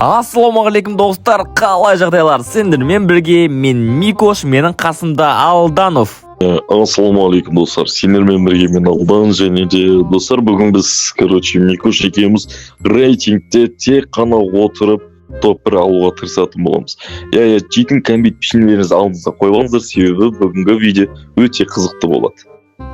Ассалаумағалейкум достар, қалай жағдайлар? Сендермен бірге мен Микош, менің қасымда Алданов. Ассалаумағалейкум достар, сендермен бірге мен Алдан, және де достар, бүгін біз Микош екеуміз рейтингте тек қана отырып топ-1 алуға тырысатын боламыз. Жейтін кәмбит пішінлеріңізді алдыңызға қойып алыңыздар, себебі бүгінгі видео өте қызықты болады.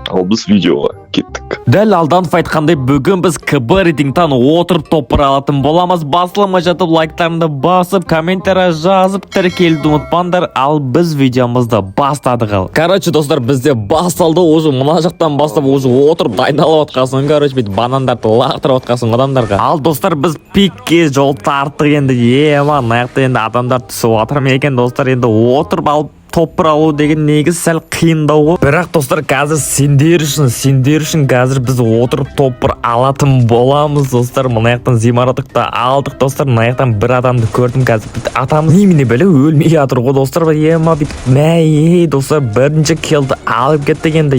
Ал біз видеоға кеттік. Дәл Алданов айтқандай, бүгін біз КБ рейтингтан отырып топ-1 алатын боламыз. Басылымға жатып, лайктарыңды басып, комментария жазып, тіркелуді ұмытпаңдар. Ал біз видеомызды бастадық ал. Короче, достар, бізде басталды. Уже мына жақтан бастап, уже отырып дайындалып отқасын. Короче, бет банандарды лақтырып отқасын адамдарға. Ал достар, біз пикке жол тарттық енді. Наяқты енді адамдар түсіп отыр ма екен, достар, енді отырып алып топ-1 алу деген негіз сәл қиындау ғой. Бірақ достар, қазір сендер үшін қазір біз отырып топ-1 алатын боламыз, достар. Мына жақтан зимаратықты алдық, достар. Мына жақтан бір адамды көрдім қазір. Атамыз немене біле өлмей жатыр ғой, достар. Достар, бірінші келді алып кеттік енді.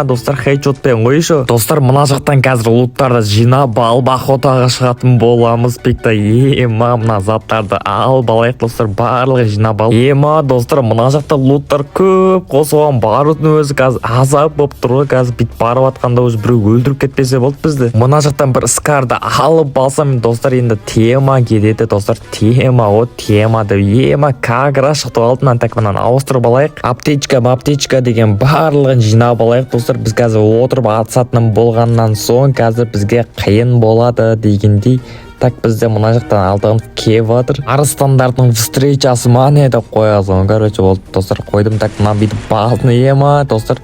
Достар, хейчотпен қойшы. Достар, мына жақтан қазір луттарды жинап алып охотаға шығатын боламыз. Мына заттарды алып алайық, достар. Барлығы жинап алып. Достар, мына жақта луттар көп қосылған, барудың өзі қазір азап болып тұр ғой. Қазір бит барып атқанда өзі біреу өлтіріп кетпесе болды бізді. Мына жақтан бір скарды алып алсам, достар, енді тема кетеді, достар. Тема деп как раз шықты алдынан так мынаны ауыстырып алайық. Аптечка деген барлығын жинап алайық, достар. Біз қазір отырып атысатын болғаннан соң қазір бізге қиын болады дегендей. Так, бізде мына жақтан Алданов кеп жатыр. Арыстандардың встречасы ма не деп қоясың. Короче, болды, достар, қойдым. Так, мына бүйтіп бағытны достар.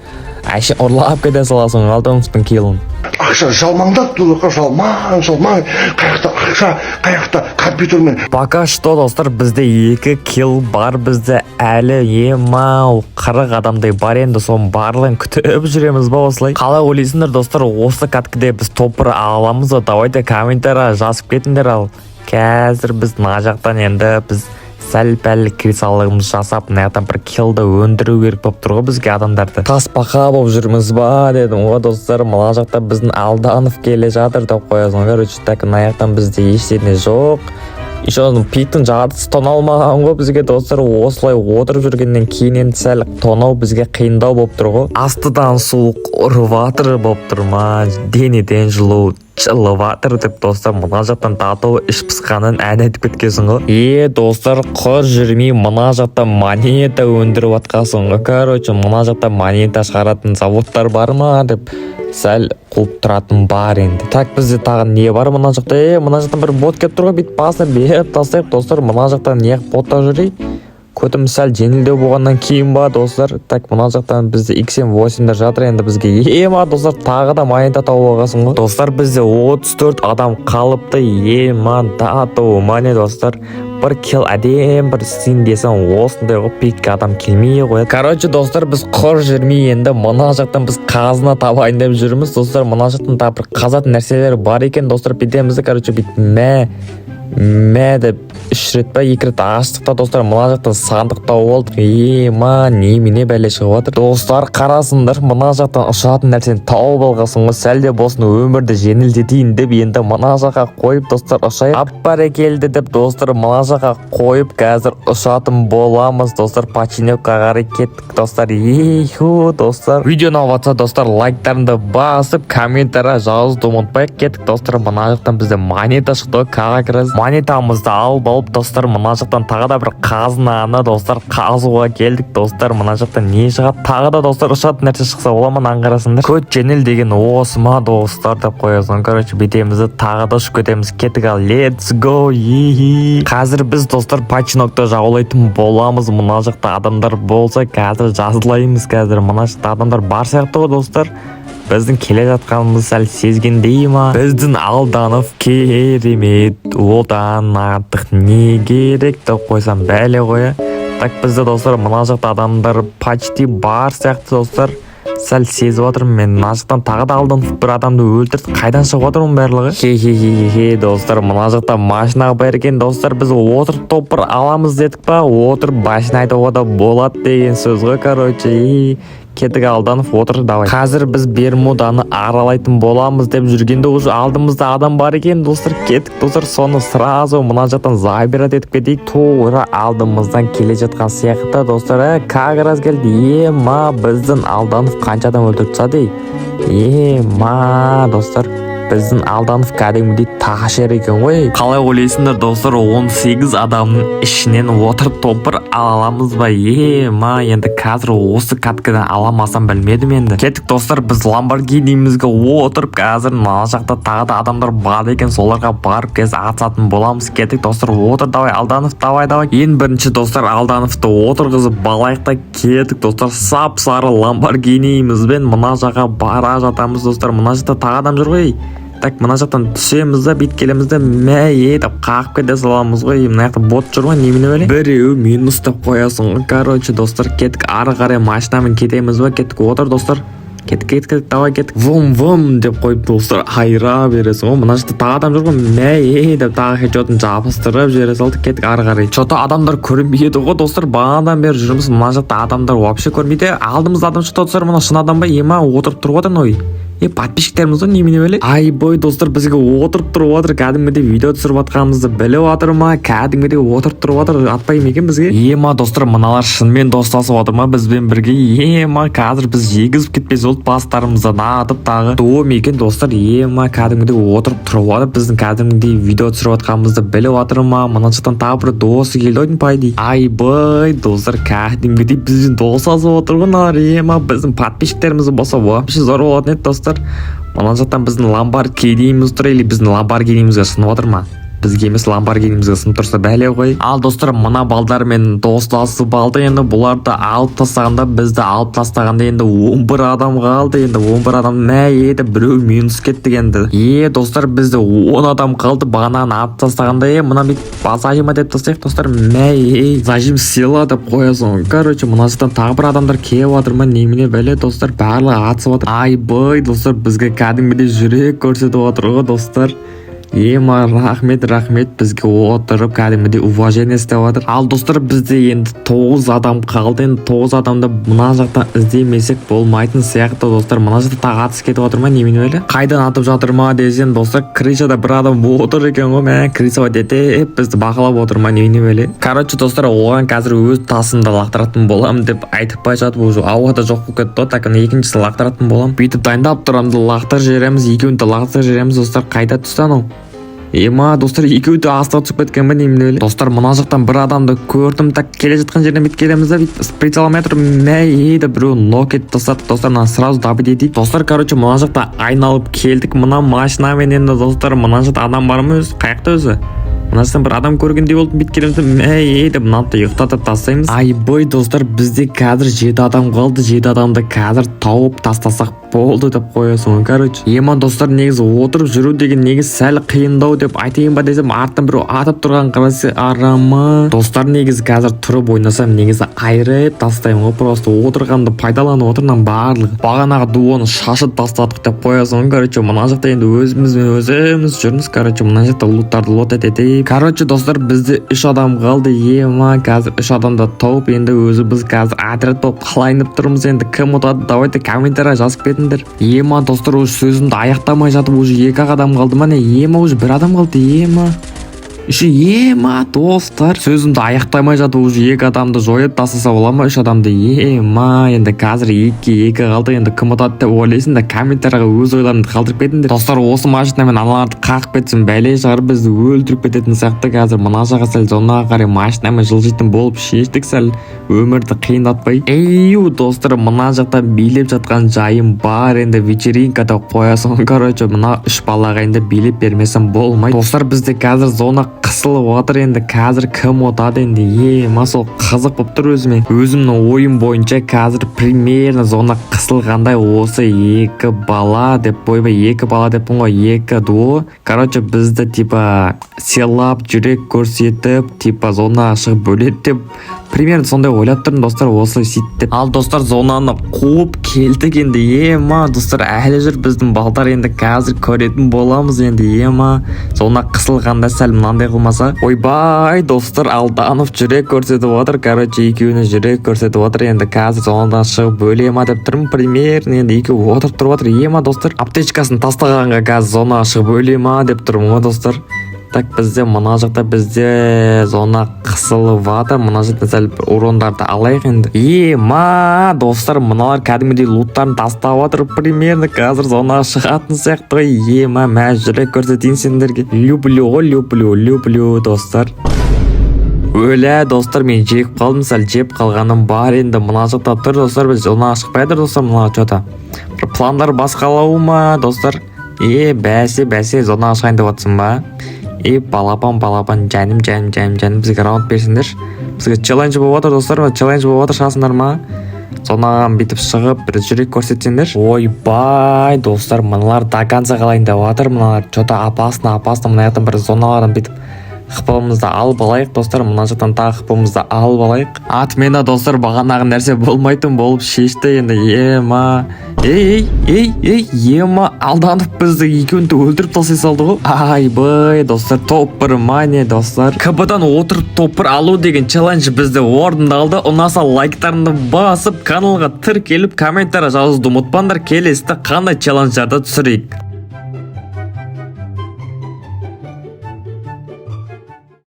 Әші ұрлап кете саласың Алдановтың келін. Ақша жалмаңдап тұлыққа, жалмаң. Қаяқта компьютермен. Пока что, достар, бізде 2 килл бар. Бізде әлі 40 адамдай бар енді. Соның барлығын күтіп жүреміз ба осылай? Қалай ойлайсыңдар, достар, осы кәткіде біз топ-1 аламыз. Давайте комментария жазып кетіңдер. Ал қазір біз мына жақтан енді біз сәл-пәл крисалығымыз жасап, наяқтан бір киллді өндіру керек болып тұр ғой бізге адамдарды. Таспақа болып жүрміз ба дедім ғой, достар. Мына жақта біздің Алданов келе жатыр деп қоясың. Короче, так, наяқтан бізде ештеңе жоқ. Еще пиктің жартысы тоналмаған ғой бізге, достар. Осылай отырып жүргеннен кейін енді сәл тонау бізге қиындау болып тұр ғой. Астыдан суық ұрватыр болып тұр ма, денеден жылу жылыватыр деп, достар. Мына жақтан тату іш пысқанын ән айтып кеткесің ғой. Достар, құр жүрмей мына жақтан монета өндіріп атқасың ғой. Короче, мына жақтан монета шығаратын заводтар бар ма деп сәл қуып тұратын бар енді. Так, бізде тағы не бар мына жақта? Мына жақтан бір бот кеп тұрға, бит басына беріп тастайық, достар. Мына жақтан не ботта жүрей? Көтім сәл жеңілдеу болғаннан кейін ба, достар. Так, мына жақтан бізде XM8-дер жатыр енді бізге. Достар, тағы да монета тауып алғасың ғой. Достар, бізде 34 адам қалыпты. Тату мане, достар. Бір килл әдем бір син десен осындай ғой, пикке адам келмей қояды. Короче, достар, біз құр жүрмей енді мына жақтан біз қазына табайын деп жүрміз, достар. Мына жақтан тағы бір қазатын нәрселер бар екен, достар. Бетемізді, короче, бит мә деп 3 рет па 2 рет аштықта, достар. Мына жақтан сандық тауып алдық. Немене бәле шығып жатыр. Достар, қарасыңдар, мына жақтан ұшатын нәрсені тауып алғасың ғой. Сәл де болсын өмірді жеңілдетейін деп енді мына жаққа қойып, достар, ұшайық. Аппарекелді деп, достар, мына жаққа қойып қазір ұшатын боламыз, достар. Починекқа қарай кеттік, достар. Достар, видеоны алып жатса, достар, лайктарыңды басып, комментария жазуды ұмытпайық. Кеттік, достар. Мына жақтан бізде монета шықты, как раз монетамызды алып, достар. Мына жақтан тағы да бір қазынаны, достар, қазуға келдік, достар. Мына жақтан не шығады? Тағы да, достар, ұшатын нәрсе шықса оламын, аңғарасыңдар. Көт жеңіл деген осы ма, достар, деп қоясың. Короче, бетемізді тағы да ұшып кетеміз. Кеттік, ал let's go. Қазір біз, достар, починокты жаулайтын боламыз. Мына жақта адамдар болса қазір жазылаймыз. Қазір мына жақта адамдар бар сияқты ғой, достар. Біздің келе жатқанымыз сәл сезгендей ма? Біздің Алданов керемет, одан артық не керек деп қойсам бәле қоя. Так, бізде, достар, мына жақта адамдар почти бар сияқты, достар. Сәл сезіп отырмын мен. Мына жақтан тағы да Алданов бір адамды өлтірді. Қайдан шығып отырмын барлығы? Достар, мына жақта машинаға берген, достар. Біз отырып топ-1 аламыз дедік па? Отырып машина айтуға да болады деген сөз ғой, короче. Кеттік, Алданов отыр, давай. Қазір біз Бермуданы аралайтын боламыз деп жүргенде уже алдымызда адам бар екен, достар. Кеттік, достар, соны сразу мына жақтан забирать етіп кетейік. Тура алдымыздан келе жатқан сияқты, достар. Как раз келді. Ема, біздің Алданов қанша адам өлтіріп тастады? Ема, достар, біздің Алданов кәдімгідей ташер екен ғой. Қалай ойлайсыңдар, достар? 18 адамның ішінен отырып топыр ала аламыз ба? Ема, енді қазір осы каткадан аламасам білмедім енді. Кеттік, достар, біз Lamborghini'мізге отырып, қазір мына жақта тағы да адамдар бар екен, соларға барып кез атысатын боламыз. Кеттік, достар, отыр, давай, Алданов, давай. Ең бірінші, достар, Алдановты отырғызып балайықта. Кеттік, достар, сап-сары Lamborghini'мізбен мына жаққа бара жатамыз, достар. Мына жақта тағы адам жүр ғой. Так, мына жақтан түсеміз да, бет келемізді мәй деп қағып кете саламыз ғой. Мына жақта бот жүр ғой, немене бәле? Біреу мені ұстап қоясың ғой. Короче, достар, кеттік, ары қарай машинамен кетеміз ба? Кеттік, отыр, достар. Кеттік, давай, кеттік. Вум деп қойып, достар, айра бересің ғой. Мына жақта тағы адам жүр ғой, мәй деп тағы хедшотын жабыстырып жібере салды. Кеттік, ары қарай. Что-то адамдар көрінбейді ғой, достар. Бағанадан бері жүрміз, мына жақта адамдар вообще көрмейді. Алдымызда адам шықты, достар, мына шын адам ба? Ема, отырып тұрып отыр, ой. Подписчиктеріміз ғой, немене бәле? Ай бой, достар, бізге отырып тұрып отыр, кәдімгідей видео түсіріп атқанымызды біліп отыр ма? Кәдімгідей отырып тұрып отыр, атпаймын екен бізге? Ема, достар, мыналар шынымен достасып отыр ма бізбен бірге? Ема, қазір біз егізіп кетпес ұлт бастарымыздан атып тағы туым екен, достар. Ема, кәдімгідей отырып тұрып отыр, біздің кәдімгідей видео түсіріп атқанымызды біліп отыр ма? Мына жақтан тағы бір досы келді ойдың пайды. Ай бой, достар, кәдімгідей біздің достасып отыр ғой. Ема, біздің подписчиктеріміз болса вообще зор болатын еді, достар. Мына жақтан біздің Lamborghini'міз тұр, или біздің Lamborghini'мізге сынып отыр ма? Бізге емес, Lamborghini'мізге сынып тұрса бәле ғой. Ал, достар, мына балдармен достасып алды. Енді бұларды алып тастағанда, бізді алып тастағанда енді 11 адам қалды. Енді 11 адам мәйеді, біреу минус кетті енді. Достар, бізді 10 адам қалды. Бағанан алып тастағанда, мына бет зажима деп тастайық, достар. Зажим села деп қоясың. Короче, мына жақтан тағы бір адамдар келіп отыр ма? Немене бәле, достар, барлығы атысып отыр. Ай бой, достар, бізге кәдімгідей жүрек көрсетіп отыр ғой, достар. Ема, рахмет, бізге отырып кәдімгідей уважение істеп отыр. Ал, достар, бізде енді 9 адам қалды. Енді 9 адамды мына жақтан іздемесек болмайтын сияқты, достар. Мына жақта тағы атыс кетіп отыр ма? Немене өлі? Қайдан атып жатыр ма десен, достар, крышада бір адам отыр екен ғой. Мә, крышаға детеп бізді бақылап отыр ма? Немене өлі? Короче, достар, оған қазір өз тасымды лақтыратын болам деп айтып бай жатып, уже ауада жоқ болып кетті. Так, екіншісін лақтыратын болам. Бүйтіп дайындап тұрамды, лақтыр жереміз, екеуінді лақтыр жереміз, достар. Қайда түсті анау? Ема, достар, екеуі де астыға түсіп кеткен бе, немене өлі? Достар, мына жақтан бір адамды көрдім, так келе жатқан жерден бет келеміз да, прицелометр мәйеді, біреу нокет тастады, достар, сразу дабы дейік. Достар, короче, мына жақта айналып келдік, мына машинамен енді, достар, мына жақта адам бар ма өзі? Қаяқта өзі? Мына жақтан бір адам көргендей болдым, бет келеміз де, мәйеді, мынаны ұйықтатып тастаймыз. Ай бой, достар, бізде қазір 7 адам қалды, 7 адамды қазір тауып тастасақ болды деп қоясың. Короче, ема, достар, негізі отырып жүру деген негізі сәл қиындау деп айтайын ба десем, артынан біреу атып тұрған қарасы арама. Достар, негізі қазір тұрып ойнасам, негізі айырып тастаймын ғой, просто отырғанды пайдаланып отырмын барлығы. Бағанағы дуоны шашып тастадық деп қоясың. Короче, мына жақта енді өзіміз жүрміз. Короче, мына жақта луттарды лот ететейік. Короче, достар, бізде 3 адам қалды. Ема, қазір 3 адамды тауып, енді өзі біз қазір отряд болып қалайынып тұрмыз. Енді кім ұтады, давайте комментария жазып кетіңдер. Ема, достар, уже сөзімді аяқтамай жатып, уже 2 адам қалды ма не? Ема, уже 1 адам қалды. Ема, Ема, достар, сөзімді аяқтамай жатып, уже 2 адамды жойып тастаса бола ма? 3 адамды? Ема, енді қазір 2 қалды. Енді кім ұтады деп ойлайсың да, комментарияға өз ойларыңды қалдырып кетіңдер. Достар, осы машинамен аналарды қағып кетсін, бәле шығар, бізді өлтіріп кететін сияқты. Қазір мына жаққа сәл зонаға қарай машинамен жылжитын болып шештік, сәл өмірді қиындатпай. Достар, мына жақта билеп жатқан жайым бар, енді вечеринка деп қоясың. Короче, мына 3 балаға енді билеп бермесем болмайды. Достар, бізде қазір зона қысылып отыр, енді қазір кім отады енді? Ема, сол қызық болып тұр өзіме. Өзімнің ойым бойынша қазір примерно зона қысылғандай осы 2 бала деп бойбай, 2 бала деппін ғой, 2 дуо. Короче, бізді типа селап жүрек көрсетіп, типа зона шығып бөлет деп примерно сондай ойлап тұрмын достар, осылай сөйтіп. Ал достар, зонаны қуып келдік енді. Ема достар, әлі жүр біздің балдар, енді қазір көретін боламыз енді. Ема зона қысылғанда сәл мынандай қылмаса. Ойбай достар, Алданов жүрек көрсетіп отыр. Короче, екеуіне жүрек көрсетіп отыр. Енді қазір зонадан шығып өлема деп тұрмын. Примерно енді екеуі отырып тұрып отыр. Ема достар, аптечкасын тастағанға қазір зонаға шығып өлема деп тұрмын ғой достар. Так, бізде мына жақта бізде зона қысылып жатыр. Мына жақта сәл урондарды алайық енді. Ема достар, мыналар кәдімгідей луттарын тастап отыр. Примерно қазір зонаға шығатын сияқты ғой. Ема жүрек көрсетейін сендерге. Люблю достар. Өлә достар, мен жеп қалдым, сәл жеп қалғаным бар енді. Мына жақта тұр достар, біз зонаға шықпайды достар. Мына что-то бір пландар басқалау ма достар? Бәсе зонаға шығайын деп жатсың ба? Балапан, жаным, бізге раунд берсіңдер. Бізге челлендж болып отыр достар, челлендж болып отыр, шығасыңдар ма? Зонаған бүйтіп шығып, бір жүрек көрсетсеңдер. Ойбай достар, мыналар до конца қалайын деп жатыр. Мыналар что-то опасно, мына жақтан бір зоналардан бүйтіп қыпымызды алып алайық достар, мына жақтан тағы қыпымызды алып алайық. Атмена достар, бағанағы нәрсе болмайтын болып шешті енді. Ема Алданов бізді екеуінді өлтіріп тастай салды ғой. Айбай достар, топ-1 мания достар. КБ-дан отырып топ-1 алу деген челлендж бізді орындалды. Ұнаса лайктарыңды басып, каналға тіркеліп, комментария жазуды ұмытпаңдар. Келесіде қандай челлендждерді түсірейік.